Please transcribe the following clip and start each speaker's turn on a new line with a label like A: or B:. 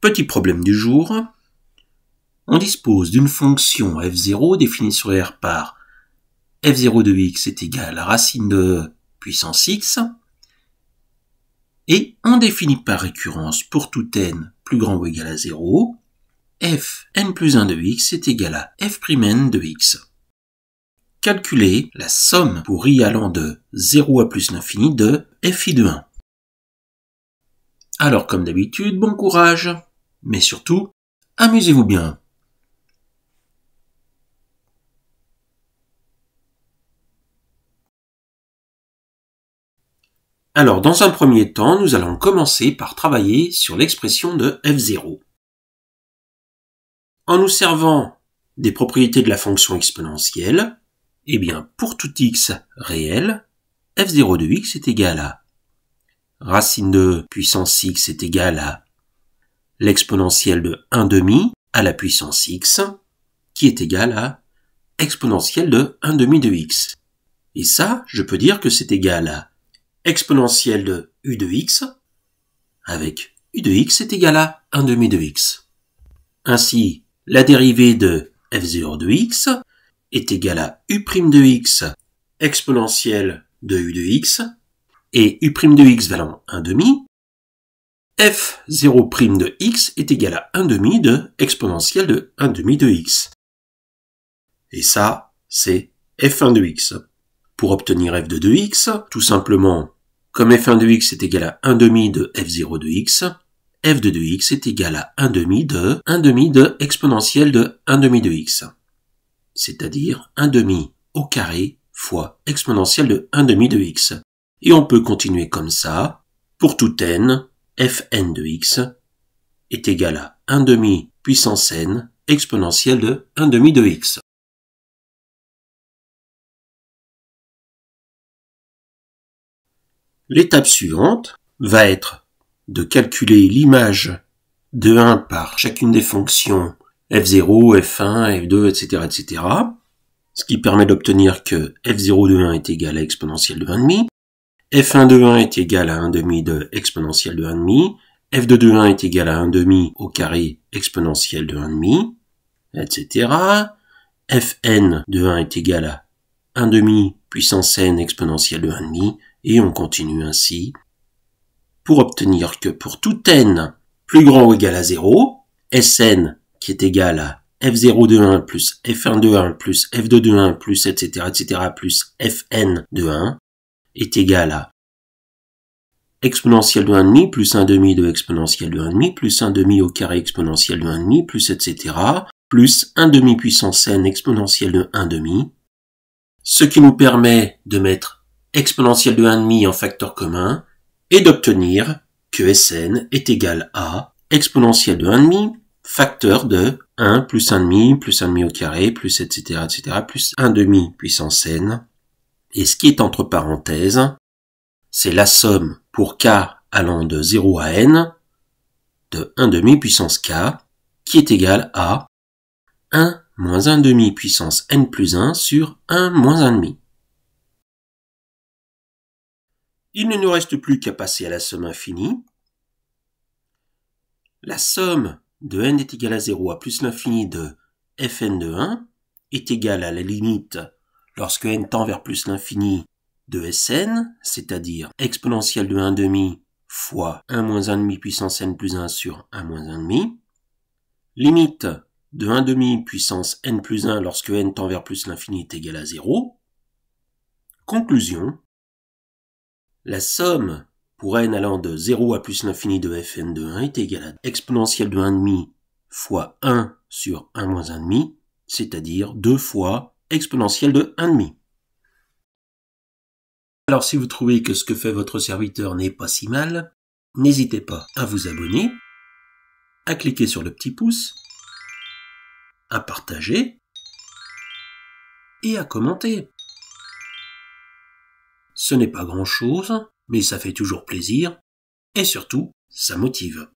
A: Petit problème du jour. On dispose d'une fonction f0 définie sur R par f0 de x est égal à racine de e puissance x. Et on définit par récurrence pour tout n plus grand ou égal à 0, f n plus 1 de x est égal à f' n de x. Calculer la somme pour i allant de 0 à plus l'infini de fi de 1. Alors comme d'habitude, bon courage, mais surtout, amusez-vous bien. Alors dans un premier temps, nous allons commencer par travailler sur l'expression de f0. En nous servant des propriétés de la fonction exponentielle, eh bien pour tout x réel, f0 de x est égal à racine de puissance x est égal à l'exponentielle de 1 demi à la puissance x, qui est égal à exponentielle de 1 demi de x. Et ça, je peux dire que c'est égal à exponentielle de u de x, avec u de x est égal à 1 demi de x. Ainsi, la dérivée de f0 de x est égale à u' de x exponentielle de u de x, et u' de x valant 1 demi, f0' de x est égal à 1 demi de exponentielle de 1 demi de x. Et ça, c'est f1 de x. Pour obtenir f2 de x, tout simplement, comme f1 de x est égal à 1 demi de f0 de x, f2 de x est égal à 1 demi de exponentielle de 1 demi de x. C'est-à-dire 1 demi au carré fois exponentielle de 1 demi de x. Et on peut continuer comme ça. Pour tout n, fn de x est égal à 1 demi puissance n exponentielle de 1 demi de x. L'étape suivante va être de calculer l'image de 1 par chacune des fonctions f0, f1, f2, etc., ce qui permet d'obtenir que f0 de 1 est égal à exponentielle de 1,5, f1 de 1 est égal à 1 demi de exponentielle de 1,5, f2 de 1 est égal à 1 demi au carré exponentielle de 1,5, etc. fn de 1 est égal à 1 demi puissance n exponentielle de 1,5, et on continue ainsi pour obtenir que pour tout n plus grand ou égal à 0, Sn qui est égal à f0 de 1 plus f1 de 1 plus f2 de 1 plus etc. plus fn de 1 est égal à exponentielle de 1,5 plus 1 demi de exponentielle de 1,5 plus 1 demi au carré exponentielle de 1,5 plus etc. plus 1 demi puissance n exponentielle de 1 demi, ce qui nous permet de mettre exponentielle de 1,5 en facteur commun et d'obtenir que Sn est égal à exponentielle de 1,5 facteur de 1 plus 1,5 au carré plus etc. plus 1 demi puissance n. Et ce qui est entre parenthèses, c'est la somme pour k allant de 0 à n de 1 demi puissance k qui est égal à 1 moins 1 demi puissance n plus 1 sur 1 moins 1 demi. Il ne nous reste plus qu'à passer à la somme infinie. La somme de n est égale à 0 à plus l'infini de fn de 1 est égale à la limite lorsque n tend vers plus l'infini de Sn, c'est-à-dire exponentielle de 1 demi fois 1 moins 1 demi puissance n plus 1 sur 1 moins 1 demi, limite de 1 demi puissance n plus 1 lorsque n tend vers plus l'infini est égal à 0. Conclusion, la somme pour n allant de 0 à plus l'infini de fn de 1 est égale à exponentielle de 1 demi fois 1 sur 1 moins 1 demi, c'est-à-dire 2 fois exponentielle de 1 demi. Alors si vous trouvez que ce que fait votre serviteur n'est pas si mal, n'hésitez pas à vous abonner, à cliquer sur le petit pouce, à partager et à commenter. Ce n'est pas grand-chose, mais ça fait toujours plaisir et surtout, ça motive.